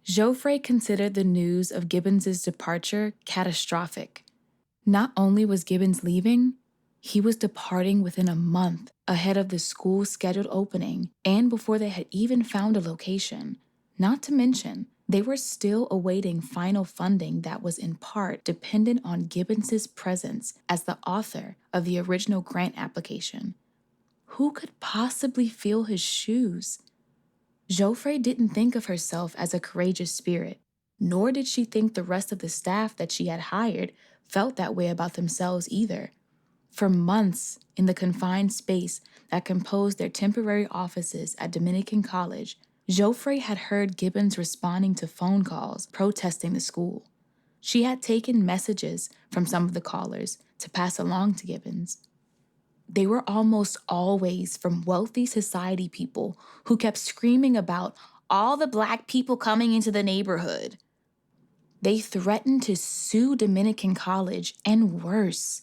Geoffray considered the news of Gibbons's departure catastrophic. Not only was Gibbons leaving, he was departing within a month ahead of the school's scheduled opening and before they had even found a location. Not to mention, they were still awaiting final funding that was in part dependent on Gibbons's presence as the author of the original grant application. Who could possibly fill his shoes? Geoffray didn't think of herself as a courageous spirit, nor did she think the rest of the staff that she had hired felt that way about themselves either. For months, in the confined space that composed their temporary offices at Dominican College, Geoffray had heard Gibbons responding to phone calls protesting the school. She had taken messages from some of the callers to pass along to Gibbons. They were almost always from wealthy society people who kept screaming about all the Black people coming into the neighborhood. They threatened to sue Dominican College and worse.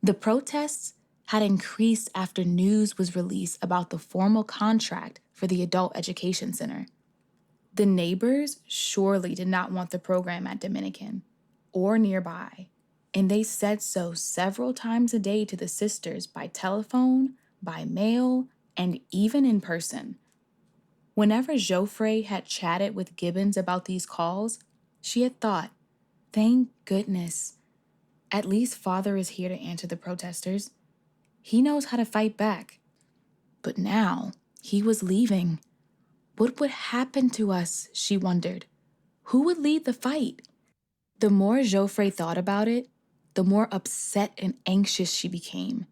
The protests had increased after news was released about the formal contract for the Adult Education Center. The neighbors surely did not want the program at Dominican or nearby, and they said so several times a day to the sisters by telephone, by mail, and even in person. Whenever Geoffray had chatted with Gibbons about these calls, she had thought, thank goodness. At least Father is here to answer the protesters. He knows how to fight back. But now, he was leaving. What would happen to us, she wondered. Who would lead the fight? The more Geoffray thought about it, the more upset and anxious she became.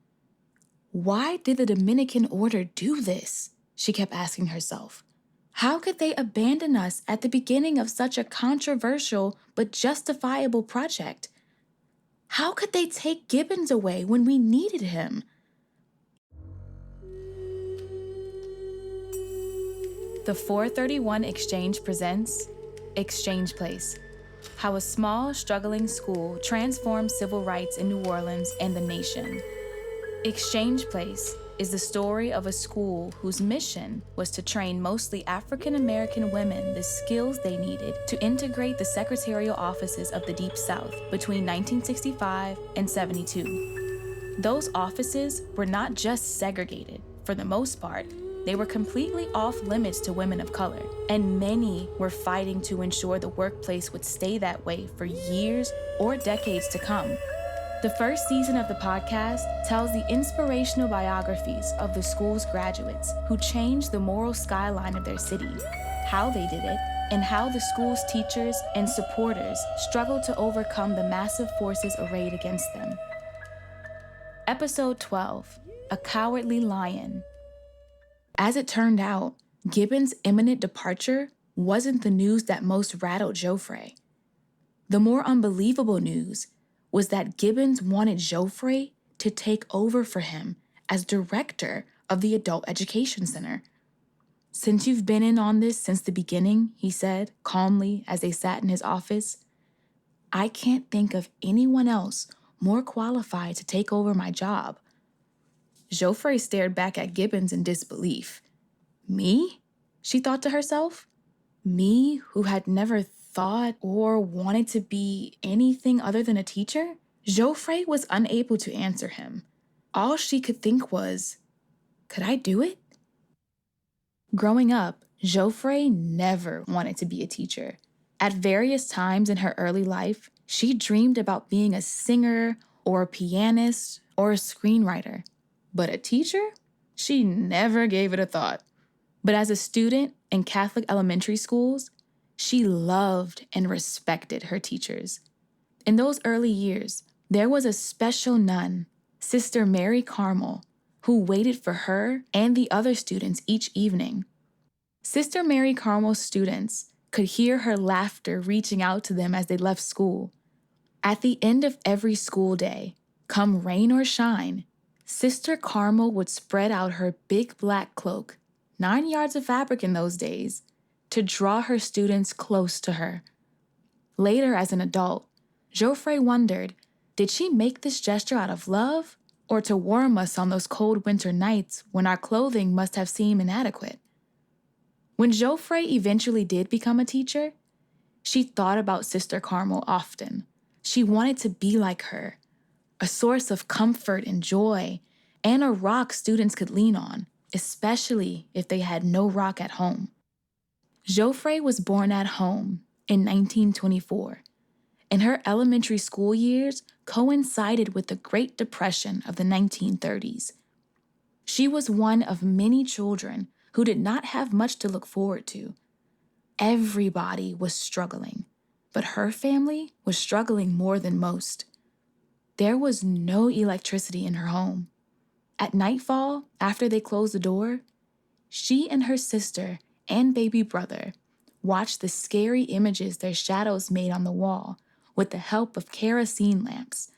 Why did the Dominican order do this? She kept asking herself. How could they abandon us at the beginning of such a controversial but justifiable project? How could they take Gibbons away when we needed him? The 431 Exchange presents Exchange Place, how a small, struggling school transformed civil rights in New Orleans and the nation. Exchange Place is the story of a school whose mission was to train mostly African American women the skills they needed to integrate the secretarial offices of the Deep South between 1965 and 72. Those offices were not just segregated. For the most part, they were completely off limits to women of color, and many were fighting to ensure the workplace would stay that way for years or decades to come. The first season of the podcast tells the inspirational biographies of the school's graduates who changed the moral skyline of their city, how they did it, and how the school's teachers and supporters struggled to overcome the massive forces arrayed against them. Episode 12, A Cowardly Lion. As it turned out, Gibbons' imminent departure wasn't the news that most rattled Geoffray. The more unbelievable news was that Gibbons wanted Geoffray to take over for him as director of the Adult Education Center. Since you've been in on this since the beginning, he said calmly as they sat in his office, I can't think of anyone else more qualified to take over my job. Geoffray stared back at Gibbons in disbelief. Me? She thought to herself. Me, who had never thought or wanted to be anything other than a teacher? Geoffray was unable to answer him. All she could think was, could I do it? Growing up, Geoffray never wanted to be a teacher. At various times in her early life, she dreamed about being a singer or a pianist or a screenwriter. But a teacher? She never gave it a thought. But as a student in Catholic elementary schools, she loved and respected her teachers. In those early years, there was a special nun, Sister Mary Carmel, who waited for her and the other students each evening. Sister Mary Carmel's students could hear her laughter reaching out to them as they left school. At the end of every school day, come rain or shine, Sister Carmel would spread out her big black cloak, 9 yards of fabric in those days, to draw her students close to her. Later, as an adult, Geoffray wondered, did she make this gesture out of love or to warm us on those cold winter nights when our clothing must have seemed inadequate? When Geoffray eventually did become a teacher, She thought about Sister Carmel often. She wanted to be like her, a source of comfort and joy, and a rock students could lean on, especially if they had no rock at home. Geoffray was born at home in 1924, and her elementary school years coincided with the Great Depression of the 1930s. She was one of many children who did not have much to look forward to. Everybody was struggling, but her family was struggling more than most. There was no electricity in her home. At nightfall, after they closed the door, she and her sister and baby brother watched the scary images their shadows made on the wall with the help of kerosene lamps,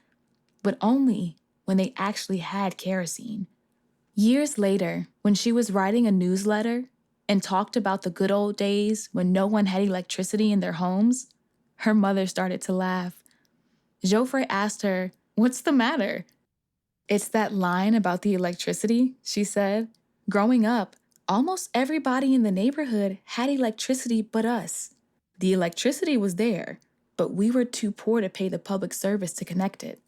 but only when they actually had kerosene. Years later, when she was writing a newsletter and talked about the good old days when no one had electricity in their homes, her mother started to laugh. Geoffray asked her, "What's the matter?" "It's that line about the electricity," she said. "Growing up, almost everybody in the neighborhood had electricity but us. The electricity was there, but we were too poor to pay the public service to connect it."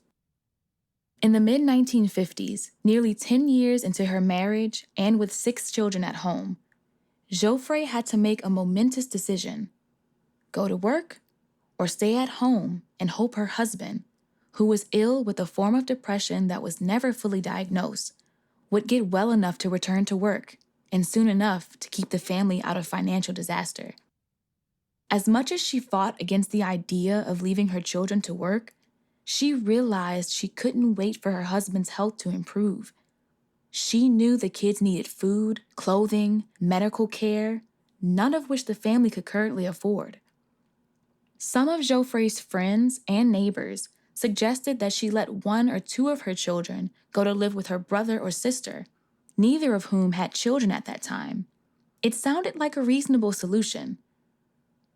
In the mid-1950s, nearly 10 years into her marriage and with 6 children at home, Geoffray had to make a momentous decision: go to work or stay at home and hope her husband, who was ill with a form of depression that was never fully diagnosed, would get well enough to return to work and soon enough to keep the family out of financial disaster. As much as she fought against the idea of leaving her children to work, she realized she couldn't wait for her husband's health to improve. She knew the kids needed food, clothing, medical care, none of which the family could currently afford. Some of Geoffray's friends and neighbors suggested that she let 1 or 2 of her children go to live with her brother or sister, neither of whom had children at that time. It sounded like a reasonable solution.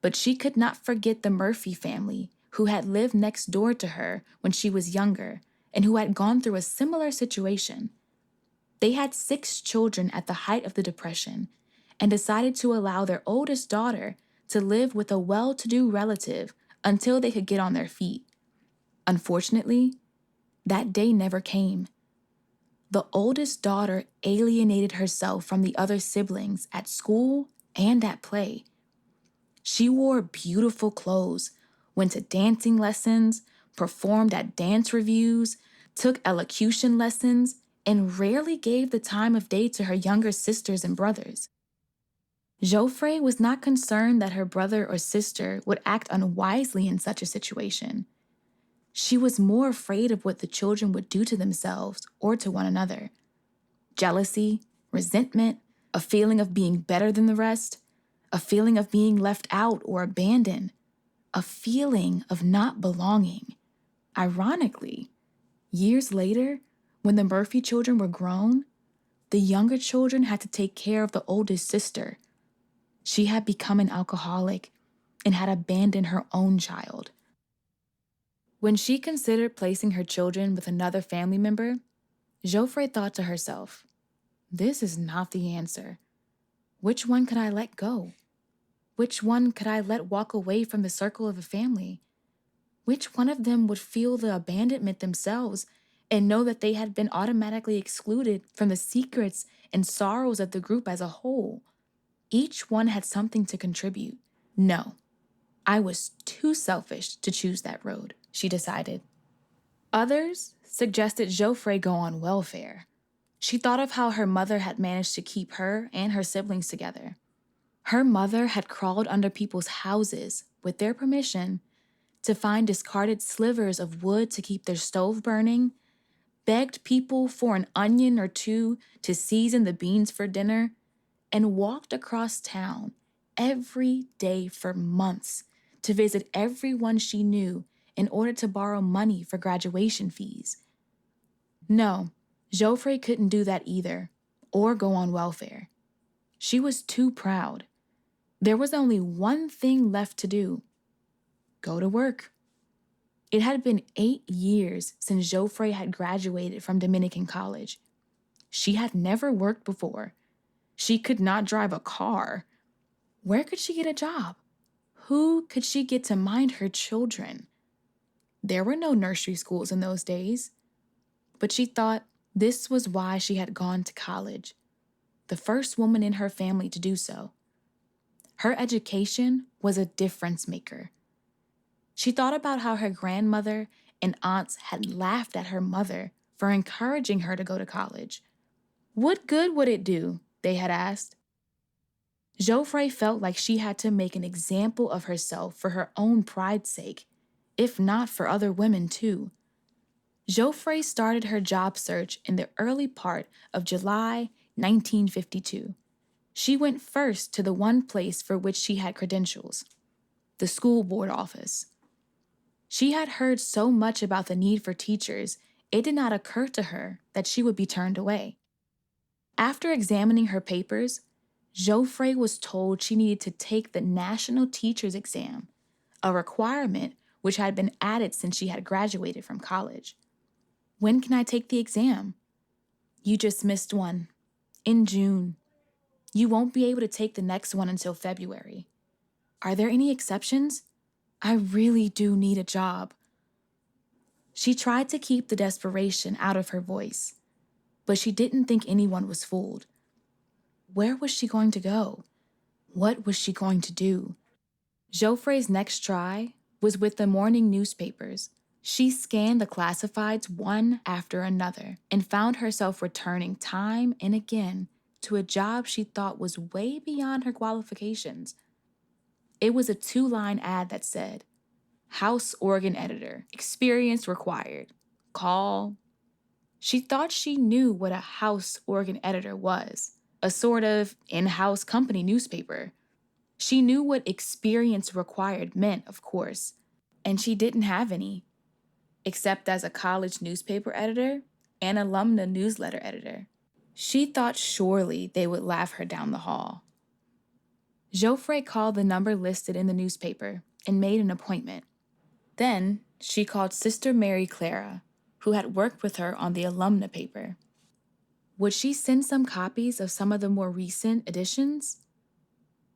But she could not forget the Murphy family, who had lived next door to her when she was younger and who had gone through a similar situation. They had 6 children at the height of the Depression and decided to allow their oldest daughter to live with a well-to-do relative until they could get on their feet. Unfortunately, that day never came. The oldest daughter alienated herself from the other siblings at school and at play. She wore beautiful clothes, went to dancing lessons, performed at dance reviews, took elocution lessons, and rarely gave the time of day to her younger sisters and brothers. Geoffray was not concerned that her brother or sister would act unwisely in such a situation. She was more afraid of what the children would do to themselves or to one another. Jealousy, resentment, a feeling of being better than the rest, a feeling of being left out or abandoned, a feeling of not belonging. Ironically, years later, when the Murphy children were grown, the younger children had to take care of the oldest sister. She had become an alcoholic and had abandoned her own child. When she considered placing her children with another family member, Geoffray thought to herself, "This is not the answer. Which one could I let go? Which one could I let walk away from the circle of a family? Which one of them would feel the abandonment themselves and know that they had been automatically excluded from the secrets and sorrows of the group as a whole? Each one had something to contribute. No, I was too selfish to choose that road," she decided. Others suggested Geoffray go on welfare. She thought of how her mother had managed to keep her and her siblings together. Her mother had crawled under people's houses, with their permission, to find discarded slivers of wood to keep their stove burning, begged people for an onion or two to season the beans for dinner, and walked across town every day for months to visit everyone she knew in order to borrow money for graduation fees. No, Geoffray couldn't do that either, or go on welfare. She was too proud. There was only one thing left to do: go to work. It had been 8 years since Geoffray had graduated from Dominican College. She had never worked before. She could not drive a car. Where could she get a job? Who could she get to mind her children? There were no nursery schools in those days. But she thought this was why she had gone to college, the first woman in her family to do so. Her education was a difference maker. She thought about how her grandmother and aunts had laughed at her mother for encouraging her to go to college. What good would it do? They had asked. Geoffray felt like she had to make an example of herself for her own pride's sake, if not for other women too. Geoffray started her job search in the early part of July 1952. She went first to the one place for which she had credentials, the school board office. She had heard so much about the need for teachers, it did not occur to her that she would be turned away. After examining her papers, Geoffray was told she needed to take the National Teachers Exam, a requirement which had been added since she had graduated from college. When can I take the exam? You just missed one. In June. You won't be able to take the next one until February. Are there any exceptions? I really do need a job. She tried to keep the desperation out of her voice, but she didn't think anyone was fooled. Where was she going to go? What was she going to do? Geoffray's next try was with the morning newspapers. She scanned the classifieds one after another and found herself returning time and again to a job she thought was way beyond her qualifications. It was a 2-line ad that said, House organ editor, experience required. Call. She thought she knew what a house organ editor was, a sort of in-house company newspaper. She knew what experience required meant, of course, and she didn't have any, except as a college newspaper editor and alumna newsletter editor. She thought surely they would laugh her down the hall. Geoffray called the number listed in the newspaper and made an appointment. Then she called Sister Mary Clara, who had worked with her on the alumna paper. Would she send some copies of some of the more recent editions?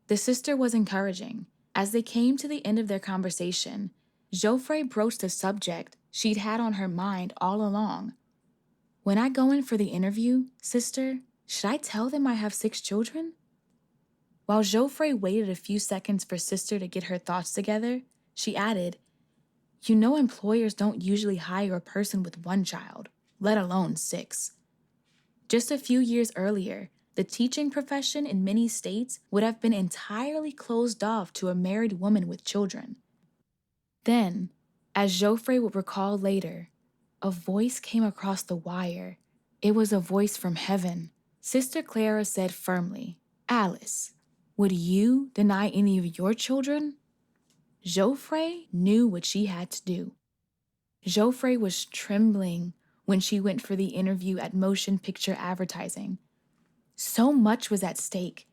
The sister was encouraging. As they came to the end of their conversation, Geoffray broached a subject she'd had on her mind all along. When I go in for the interview, sister, should I tell them I have 6 children? While Geoffray waited a few seconds for sister to get her thoughts together, she added, You know employers don't usually hire a person with 1 child, let alone 6. Just a few years earlier, the teaching profession in many states would have been entirely closed off to a married woman with children. Then, as Geoffray would recall later, a voice came across the wire. It was a voice from heaven. Sister Clara said firmly, Alice, would you deny any of your children? Geoffray knew what she had to do. Geoffray was trembling when she went for the interview at Motion Picture Advertising. So much was at stake.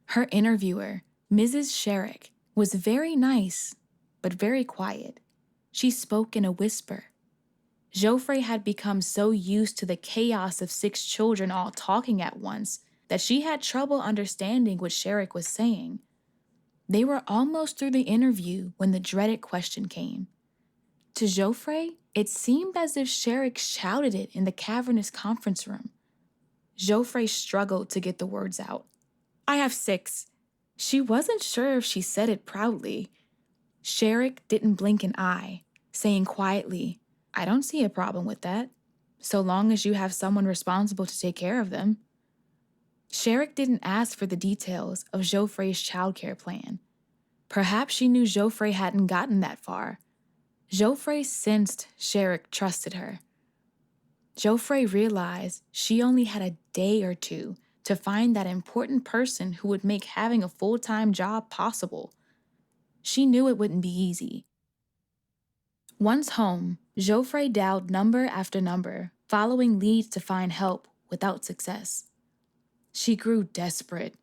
Her interviewer, Mrs. Sherrick, was very nice, but very quiet. She spoke in a whisper. Geoffray had become so used to the chaos of 6 children all talking at once that she had trouble understanding what Sherrick was saying. They were almost through the interview when the dreaded question came. To Geoffray, it seemed as if Sherrick shouted it in the cavernous conference room. Geoffray struggled to get the words out. I have 6. She wasn't sure if she said it proudly. Sherrick didn't blink an eye, saying quietly, I don't see a problem with that, so long as you have someone responsible to take care of them. Sherrick didn't ask for the details of Geoffray's childcare plan. Perhaps she knew Geoffray hadn't gotten that far. Geoffray sensed Sherrick trusted her. Geoffray realized she only had a day or 2 to find that important person who would make having a full-time job possible. She knew it wouldn't be easy. Once home, Geoffray dialed number after number, following leads to find help without success. She grew desperate.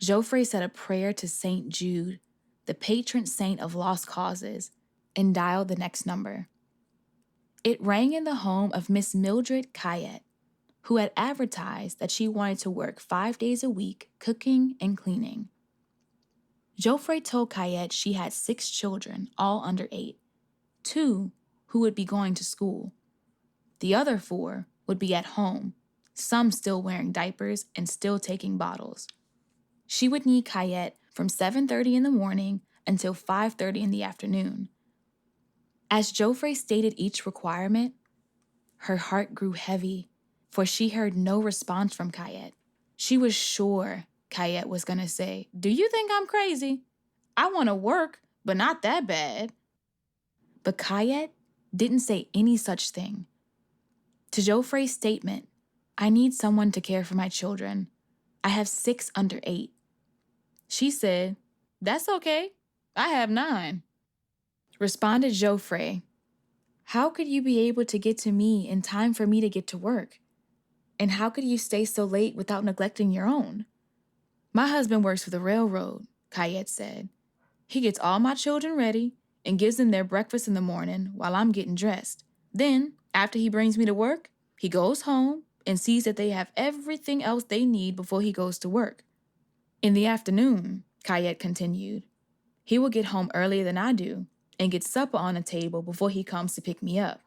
Geoffray said a prayer to St. Jude, the patron saint of lost causes, and dialed the next number. It rang in the home of Miss Mildred Cayette, who had advertised that she wanted to work 5 days a week cooking and cleaning. Geoffray told Kayette she had 6 children, all under 8, 2 who would be going to school. The other 4 would be at home, some still wearing diapers and still taking bottles. She would need Kayette from 7:30 in the morning until 5:30 in the afternoon. As Geoffray stated each requirement, her heart grew heavy, for she heard no response from Kayette. She was sure Kayette was going to say, "Do you think I'm crazy? I want to work, but not that bad." But Kayette didn't say any such thing. To Geoffray's statement, "I need someone to care for my children. I have 6 under 8." She said, "That's okay. I have 9. Responded Geoffray, "How could you be able to get to me in time for me to get to work? And how could you stay so late without neglecting your own?" "My husband works for the railroad," Kayette said. "He gets all my children ready and gives them their breakfast in the morning while I'm getting dressed. Then, after he brings me to work, he goes home and sees that they have everything else they need before he goes to work. In the afternoon," Kayette continued, "he will get home earlier than I do and get supper on the table before he comes to pick me up."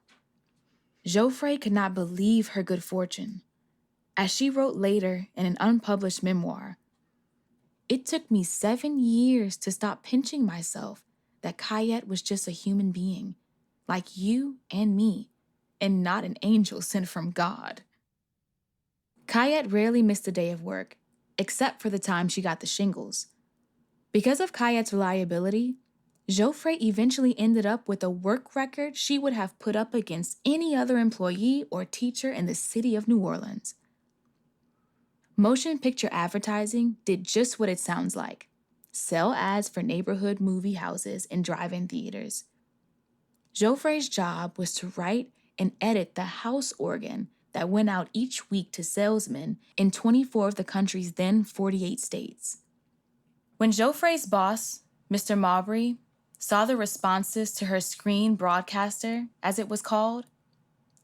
Geoffray could not believe her good fortune. As she wrote later in an unpublished memoir, "It took me 7 years to stop pinching myself that Kayette was just a human being, like you and me, and not an angel sent from God." Kayette rarely missed a day of work, except for the time she got the shingles. Because of Kayette's reliability, Geoffray eventually ended up with a work record she would have put up against any other employee or teacher in the city of New Orleans. Motion picture advertising did just what it sounds like: sell ads for neighborhood movie houses and drive-in theaters. Geoffray's job was to write and edit the house organ that went out each week to salesmen in 24 of the country's then 48 states. When Geoffray's boss, Mr. Maubrey, saw the responses to her screen broadcaster, as it was called,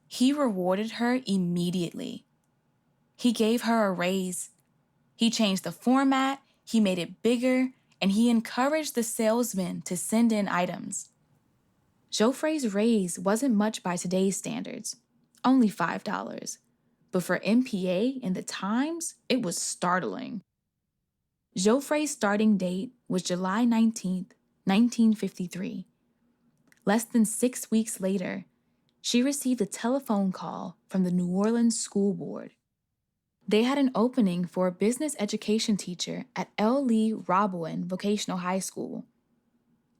he rewarded her immediately. He gave her a raise. He changed the format, he made it bigger, and he encouraged the salesmen to send in items. Geoffray's raise wasn't much by today's standards, only $5. But for MPA and the Times, it was startling. Geoffray's starting date was July 19th, 1953. Less than 6 weeks later, she received a telephone call from the New Orleans School Board. They had an opening for a business education teacher at L. Lee Roboin Vocational High School.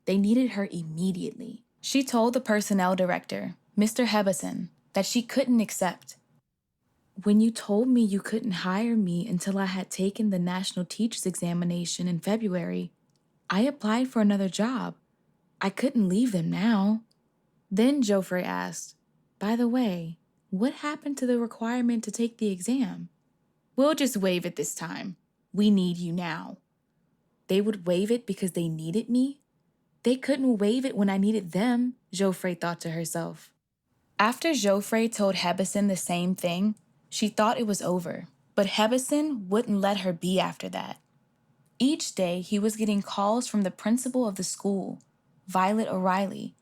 They needed her immediately. She told the personnel director, Mr. Hebison, that she couldn't accept. "When you told me you couldn't hire me until I had taken the National Teachers Examination in February, I applied for another job. I couldn't leave them now." Then Geoffray asked, "By the way, what happened to the requirement to take the exam?" "We'll just waive it this time. We need you now." They would waive it because they needed me? They couldn't waive it when I needed them, Geoffray thought to herself. After Geoffray told Hebison the same thing, she thought it was over. But Hebison wouldn't let her be after that. Each day, he was getting calls from the principal of the school, Violet O'Reilly,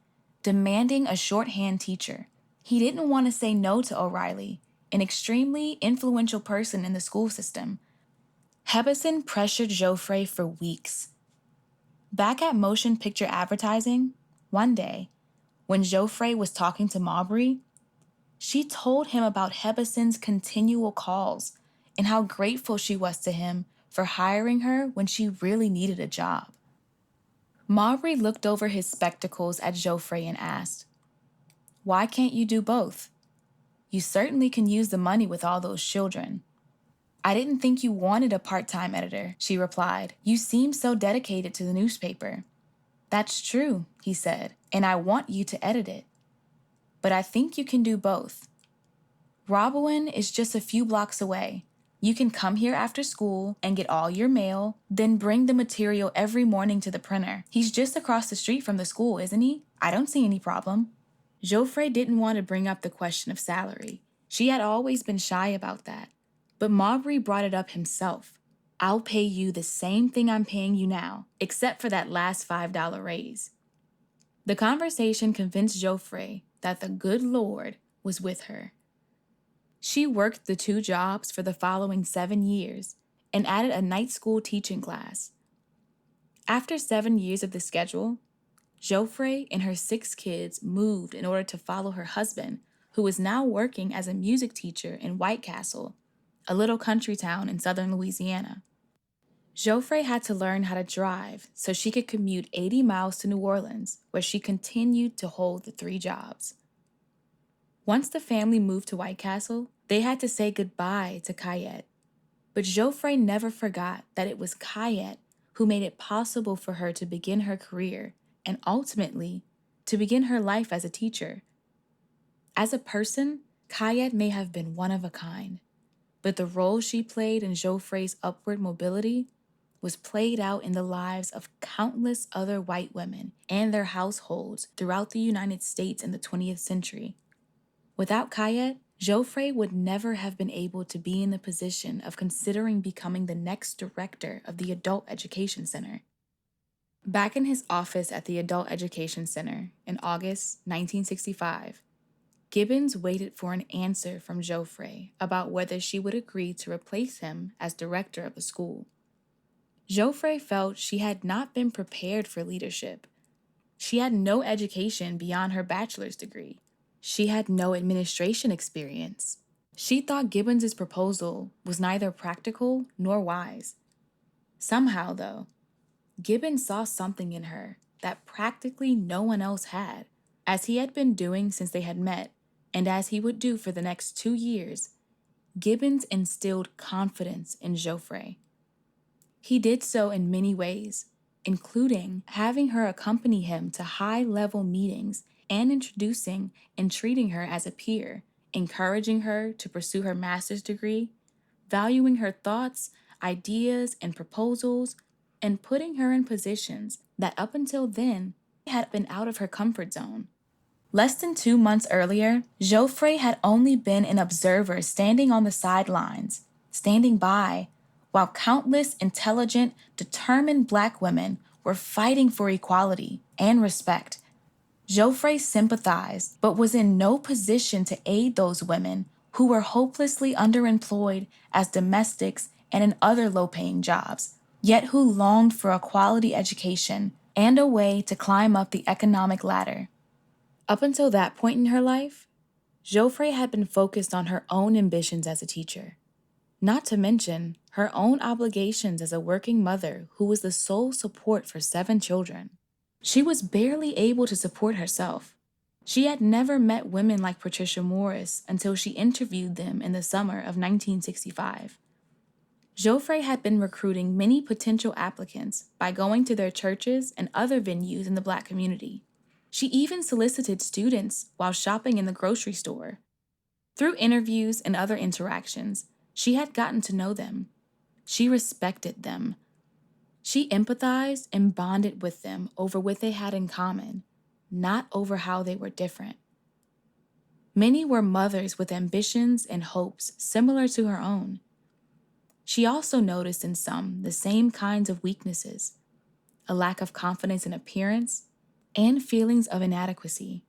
demanding a shorthand teacher. He didn't want to say no to O'Reilly, an extremely influential person in the school system. Hebison pressured Geoffray for weeks. Back at motion picture advertising, one day, when Geoffray was talking to Maubrey, she told him about Hebison's continual calls and how grateful she was to him for hiring her when she really needed a job. Maubrey looked over his spectacles at Geoffray and asked, "Why can't you do both? You certainly can use the money with all those children." "I didn't think you wanted a part-time editor," she replied. "You seem so dedicated to the newspaper." "That's true," he said, "and I want you to edit it. But I think you can do both. Roboin is just a few blocks away. You can come here after school and get all your mail, then bring the material every morning to the printer. He's just across the street from the school, isn't he? I don't see any problem." Geoffray didn't want to bring up the question of salary. She had always been shy about that. But Maubrey brought it up himself. I'll pay you the same thing I'm paying you now, except for that last $5 raise. The conversation convinced Geoffray that the good Lord was with her. She worked the 2 jobs for the following 7 years and added a night school teaching class. After 7 years of the schedule, Geoffray and her 6 kids moved in order to follow her husband, who was now working as a music teacher in White Castle, a little country town in southern Louisiana. Geoffray had to learn how to drive so she could commute 80 miles to New Orleans, where she continued to hold the 3 jobs. Once the family moved to White Castle, they had to say goodbye to Cayette. But Geoffray never forgot that it was Cayette who made it possible for her to begin her career and ultimately to begin her life as a teacher. As a person, Cayette may have been one of a kind, but the role she played in Geoffray's upward mobility was played out in the lives of countless other white women and their households throughout the United States in the 20th century. Without Cayette, Geoffray would never have been able to be in the position of considering becoming the next director of the Adult Education Center. Back in his office at the Adult Education Center in August 1965, Gibbons waited for an answer from Geoffray about whether she would agree to replace him as director of the school. Geoffray felt she had not been prepared for leadership. She had no education beyond her bachelor's degree. She had no administration experience. She thought Gibbons's proposal was neither practical nor wise. Somehow, though, Gibbons saw something in her that practically no one else had. As he had been doing since they had met, and as he would do for the next 2 years, Gibbons instilled confidence in Geoffray. He did so in many ways, including having her accompany him to high-level meetings and introducing and treating her as a peer, encouraging her to pursue her master's degree, valuing her thoughts, ideas, and proposals, and putting her in positions that up until then had been out of her comfort zone. Less than 2 months earlier, Geoffray had only been an observer standing on the sidelines, standing by, while countless intelligent, determined Black women were fighting for equality and respect. Geoffray sympathized, but was in no position to aid those women who were hopelessly underemployed as domestics and in other low-paying jobs, yet who longed for a quality education and a way to climb up the economic ladder. Up until that point in her life, Geoffray had been focused on her own ambitions as a teacher, not to mention her own obligations as a working mother who was the sole support for 7 children. She was barely able to support herself. She had never met women like Patricia Morris until she interviewed them in the summer of 1965. Geoffray had been recruiting many potential applicants by going to their churches and other venues in the Black community. She even solicited students while shopping in the grocery store. Through interviews and other interactions, she had gotten to know them. She respected them. She empathized and bonded with them over what they had in common, not over how they were different. Many were mothers with ambitions and hopes similar to her own. She also noticed in some the same kinds of weaknesses, a lack of confidence in appearance, and feelings of inadequacy.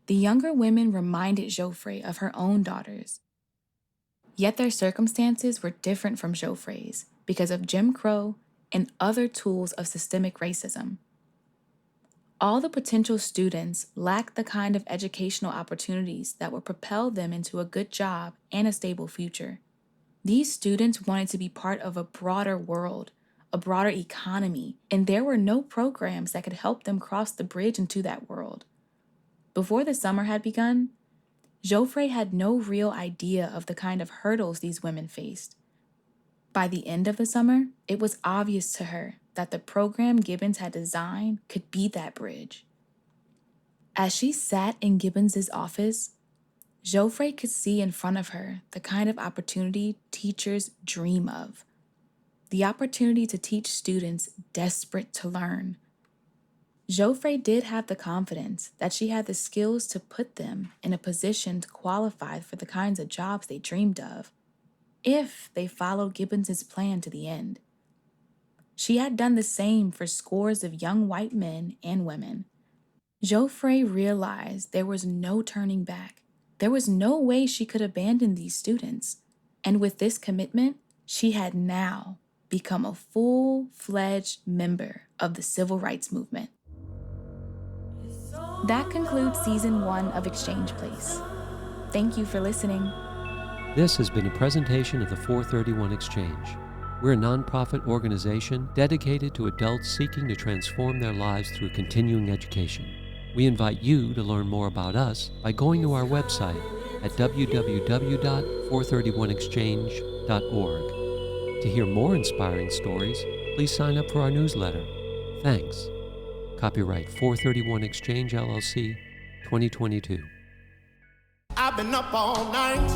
The younger women reminded Geoffray of her own daughters. Yet their circumstances were different from Geoffray's because of Jim Crow and other tools of systemic racism. All the potential students lacked the kind of educational opportunities that would propel them into a good job and a stable future. These students wanted to be part of a broader world, a broader economy, and there were no programs that could help them cross the bridge into that world. Before the summer had begun, Geoffray had no real idea of the kind of hurdles these women faced. By the end of the summer, it was obvious to her that the program Gibbons had designed could be that bridge. As she sat in Gibbons's office, Geoffray could see in front of her the kind of opportunity teachers dream of, the opportunity to teach students desperate to learn. Geoffray did have the confidence that she had the skills to put them in a position to qualify for the kinds of jobs they dreamed of. if they followed Gibbons's plan to the end. She had done the same for scores of young white men and women. Geoffray realized there was no turning back. There was no way she could abandon these students. And with this commitment, she had now become a full-fledged member of the civil rights movement. That concludes Season 1 of Exchange Place. Thank you for listening. This has been a presentation of the 431 Exchange. We're a nonprofit organization dedicated to adults seeking to transform their lives through continuing education. We invite you to learn more about us by going to our website at www.431exchange.org. To hear more inspiring stories, please sign up for our newsletter. Thanks. Copyright 431 Exchange LLC, 2022. I've been up all night.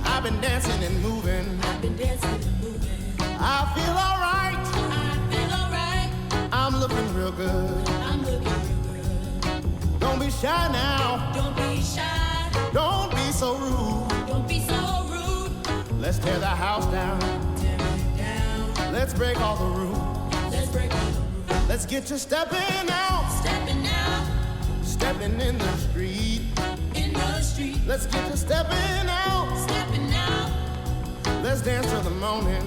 I've been dancing and moving. I feel all right. I'm looking real good. Don't be shy now. Don't be so rude. Let's tear the house down. Let's break all the rules. Let's get you stepping out. Stepping in the street. Let's get you stepping out. Let's dance till the morning.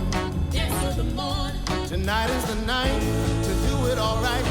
Tonight is the night to do it all right.